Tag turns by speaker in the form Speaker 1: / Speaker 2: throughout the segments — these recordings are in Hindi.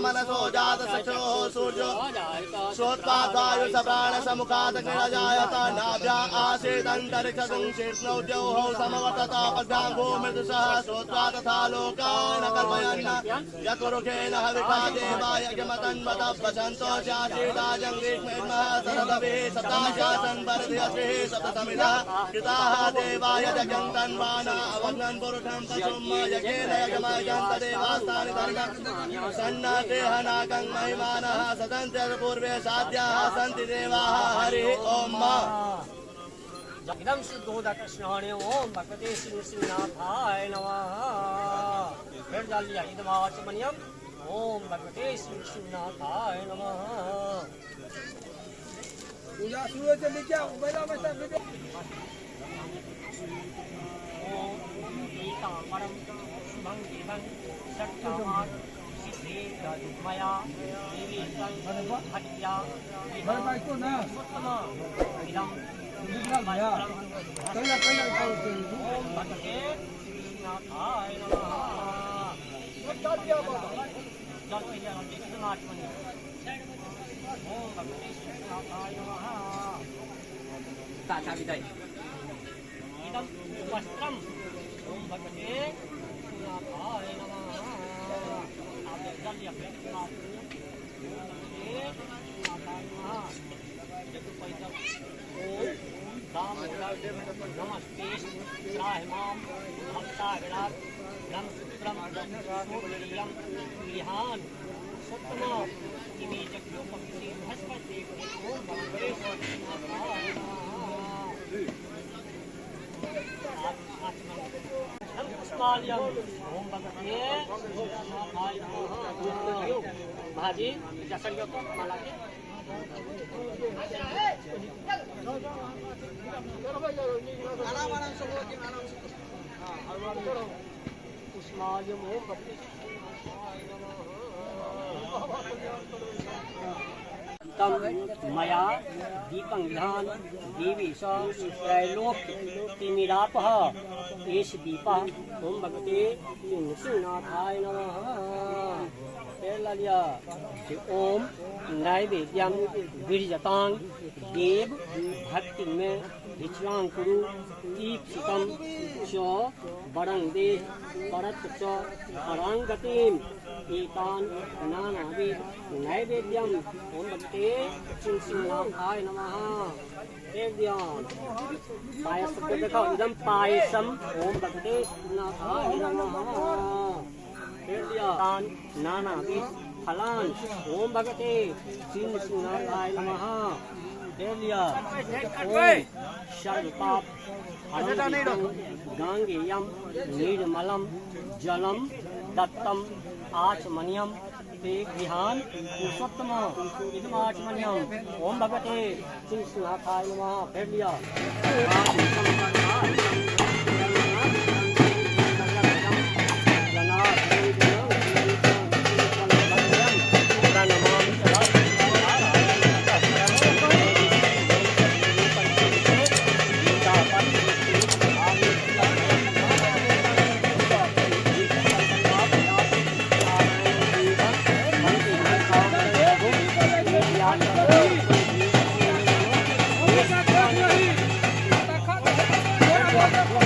Speaker 1: मनसो जात सचो सूर्यो श्रोत्वादायु सप्राण समुखात क्रीडजायत नाभ्या आसीदन्तरिक्षं शीर्ष्णौ द्यौः समवर्तत पद्भ्याङ्गो मृदुसः श्रोत्वा तथा लोकान् कल्पयन् यत्पुरुषेण हविषा देवा यज्ञमतन्वतपशन्तो शासीदाजं ग्रीष्मेर्मः सरदभिः सप्ताशासन् परधियश्रीः सप्तसमिधः कृताः देवाय यज्ञं तन्वाना अवग्नन् पुरुषं पशुं यज्ञेन यज्ञमयं तदेवास्तानि धर्मं सन्नदेहनाकं महिमानः सदन्त्यः पूर्वे साध्याः सन्ति देवाः हरिः ॐ
Speaker 2: इदं शुद्धोदक स्नाने ओम भगवते श्री श्रीनाथाय नमः। फिर डाल लिया इदमाचमनियम ओम भगवते श्री श्रीनाथाय नमः।
Speaker 3: पूजा शुरू हो चली क्या बैठा बैठा बैठा
Speaker 2: ओम पीतांबरम शुभं देवं सत्कामात् सिद्धि मया देवी हत्या उत्तम इदं
Speaker 3: भैया कहिया कहिया
Speaker 2: ओम भगवते श्रीनाथाय नमः। जल कहिया इदमाचमनियम ओम भगवते श्रीनाथाय नमः। ताचा विदाई इदं वस्त्रम ओम भगवते श्रीनाथाय नमः। आपने जल लिया ओम भगवते श्रीनाथाय नमः। ओम नमस्ते राहमाम भक्तागणात ब्रह्मसूत्रम सूर्यम विहान सत्तम इमे जग्योपक्ति बृहस्पति ओम भगवते श्रीनाथाय नमः। पुष्पाल्यम ओम भगवते श्रीनाथाय नमः। भाजी जसंग को माला के पुष्पाल्यम ओम भगवते श्रीनाथाय नमः। मया दीपं विधान देवी स त्रैलोक्यतिमिरापः एष दीपः ओम भगवते श्रीनाथाय नमः। ओम नैवेद्यं विरजतां देव भक्ति में ऋचां कुरु दीप्सितं च वरं दे परत च परांगतिम् एतान् नानाविध नैवेद्यं ओम भगवते श्रीनाथाय नमः। पायस देखो इदं पायसम ओम भगवते श्रीनाथाय नमः। तान् नानाविध फलान् ओम भगवते श्रीनाथाय नमः। ओम सर्वपाप गांगेयं निर्मलं जलं दत्तम आचमनियम ते गृहान पुरुषोत्तम इदमाचमनियम ओम भगवते श्रीनाथाय नमः। फिर लिया
Speaker 3: Thank you.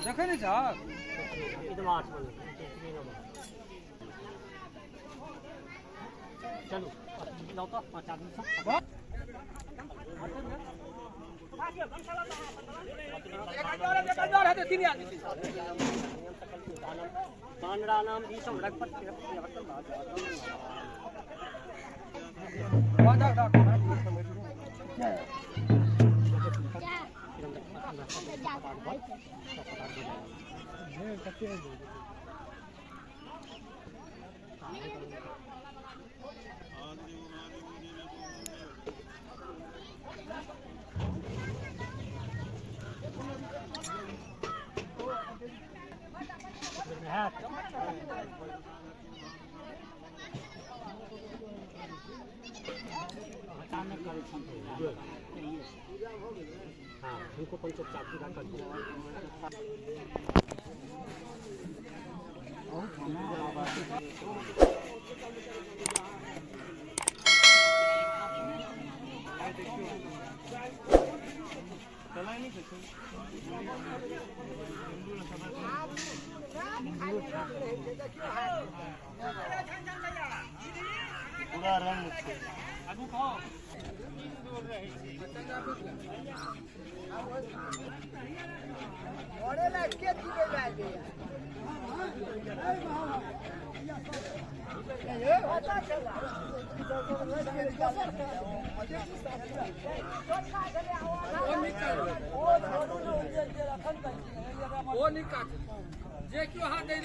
Speaker 3: रखे नहीं साहब
Speaker 2: इदमाच बोल चलो लाओ तो 5 आदमी सब पांडरानाम ईशम रघुपत हाँ उनको पंचोपचार पूरा कर दिया
Speaker 1: पूरा रंग
Speaker 3: वो नहीं काट जे क्यों हाथ दे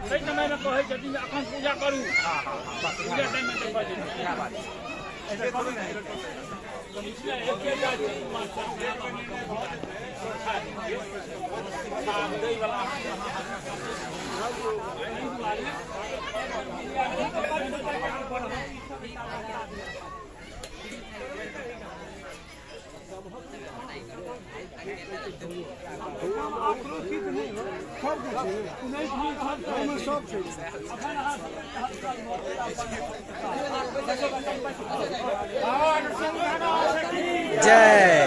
Speaker 3: सही समय में कहे यदि अखन पूजा करू पूजा टाइम में तो बात ऐसे करू
Speaker 4: जय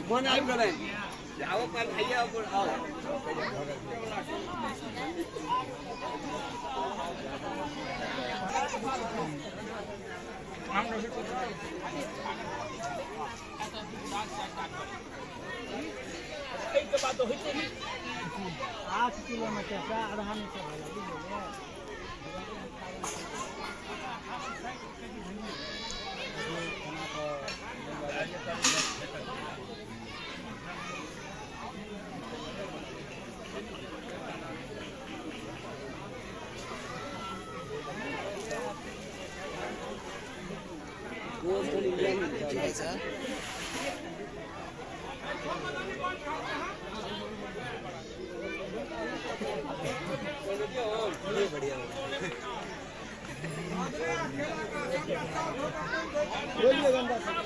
Speaker 5: फोन आबि गेलै जाओ पर भैया ऊपर आओ
Speaker 3: के बाद तो होते नहीं
Speaker 2: 8 किलोमीटर का आधा में
Speaker 1: बोलिए गंगा